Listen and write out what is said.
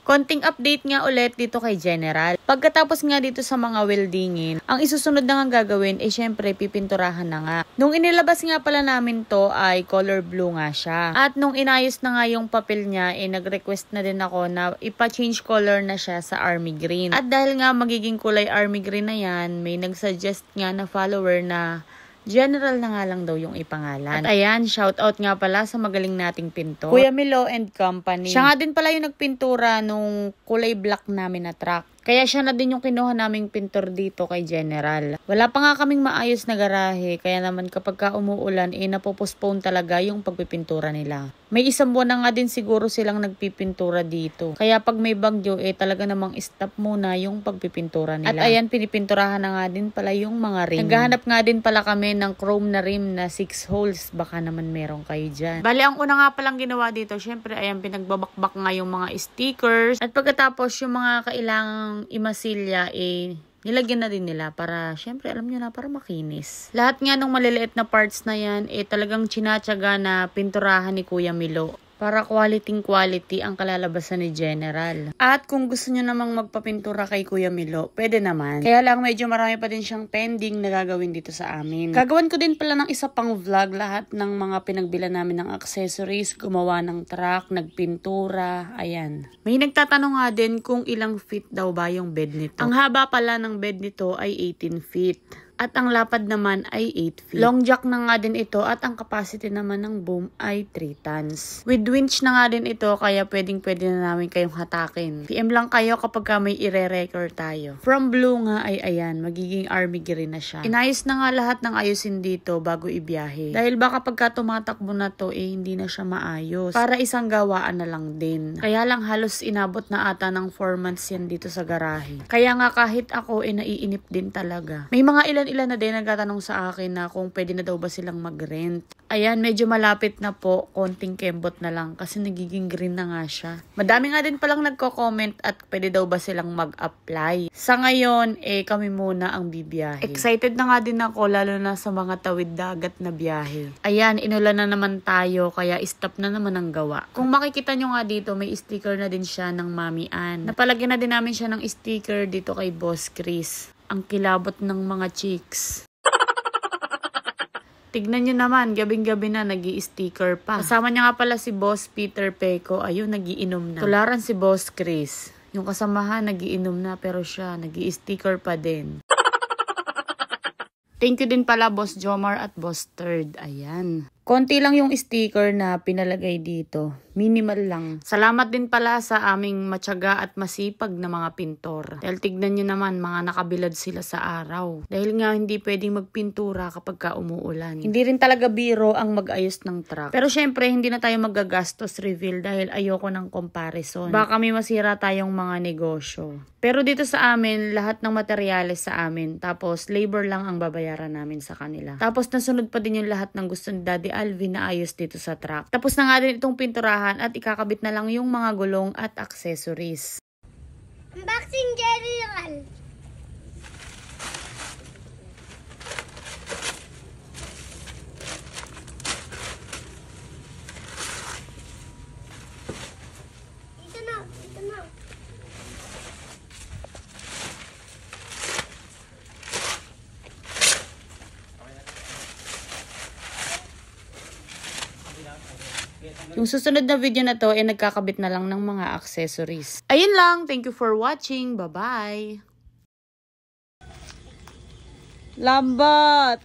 Konting update nga ulit dito kay General. Pagkatapos nga dito sa mga weldingin, ang isusunod na nga gagawin ay syempre pipinturahan na nga. Nung inilabas nga pala namin to ay color blue nga siya. At nung inayos na nga yung papel niya, nag-request na din ako na ipa-change color na siya sa army green. At dahil nga magiging kulay army green na yan, may nag-suggest nga na follower na General na nga lang daw yung ipangalan. At ayan, shoutout nga pala sa magaling nating pintor, Kuya Milo and Company. Siya nga din pala yung nagpintura nung kulay black namin na truck. Kaya siya na din yung kinuha naming pintor dito kay General. Wala pa nga kaming maayos na garahe, kaya naman kapag ka umuulan, napopostpone talaga yung pagpipintura nila. May isang buwan na nga din siguro silang nagpipintura dito. Kaya pag may bagyo, talaga namang stop muna yung pagpipintura nila. At ayan, pinipinturahan na nga din pala yung mga rim. Naghahanap nga din pala kami ng chrome na rim na 6 holes. Baka naman meron kayo dyan. Bali, ang una nga palang ginawa dito, syempre, ayan, pinagbabakbak nga yung mga stickers. At pagkatapos, yung mga kailangang imasilya, nilagyan na din nila para, syempre, alam nyo na, para makinis. Lahat nga nung maliliit na parts na yan, talagang chinatsaga na pinturahan ni Kuya Milo. Para quality ang kalalabasan ni General. At kung gusto nyo namang magpapintura kay Kuya Milo, pwede naman. Kaya lang medyo marami pa din siyang pending na gagawin dito sa amin. Gagawin ko din pala ng isa pang vlog lahat ng mga pinagbilan namin ng accessories, gumawa ng truck, nagpintura, ayan. May nagtatanong nga din kung ilang feet daw ba yung bed nito. Ang haba pala ng bed nito ay 18 feet. At ang lapad naman ay 8 feet. Long jack na nga din ito at ang capacity naman ng boom ay 3 tons. With winch na nga din ito kaya pwede na namin kayong hatakin. PM lang kayo kapag may ire-record tayo. From blue nga ay ayan, magiging army green na siya. Inayos na nga lahat ng ayusin dito bago ibiyahe. Dahil baka pagka tumatakbo na to hindi na siya maayos. Para isang gawaan na lang din. Kaya lang halos inabot na ata ng 4 months yan dito sa garahe. Kaya nga kahit ako naiinip din talaga. May mga ilan na din nagtatanong sa akin na kung pwede na daw ba silang mag-rent. Ayan, medyo malapit na po. Konting kembot na lang kasi nagiging green na nga siya. Madami nga din palang nagko-comment at pwede daw ba silang mag-apply. Sa ngayon, kami muna ang bibiyahe. Excited na nga din ako lalo na sa mga tawid dagat na biyahe. Ayan, inulan na naman tayo kaya stop na naman ang gawa. Kung makikita nyo nga dito, may sticker na din siya ng Mami Ann. Napalagyan na din namin siya ng sticker dito kay Boss Chris. Ang kilabot ng mga chicks. Tignan nyo naman, gabing-gabi na nag-i-sticker pa. Kasama niya nga pala si Boss Peter Peco. Ayun, nag-iinom na. Tularan si Boss Chris. Yung kasamahan, nag-iinom na pero siya, nag-i-sticker pa din. Thank you din pala Boss Jomar at Boss Third. Ayan. Konti lang yung sticker na pinalagay dito. Minimal lang. Salamat din pala sa aming matyaga at masipag na mga pintor. Dahil tignan nyo naman, mga nakabilad sila sa araw. Dahil nga hindi pwedeng magpintura kapag ka umuulan. Hindi rin talaga biro ang mag-ayos ng truck. Pero syempre, hindi na tayo magagastos reveal dahil ayoko ng comparison. Baka may masira tayong mga negosyo. Pero dito sa amin, lahat ng materyales sa amin. Tapos, labor lang ang babayaran namin sa kanila. Tapos, nasunod pa din yung lahat ng gusto ni Daddy Alvin na ayos dito sa truck. Tapos na nga din itong pinturahan at ikakabit na lang yung mga gulong at accessories. Unboxing General! Ito na! Yung susunod na video na to nagkakabit na lang ng mga accessories. Ayun lang. Thank you for watching. Bye-bye. Lambat!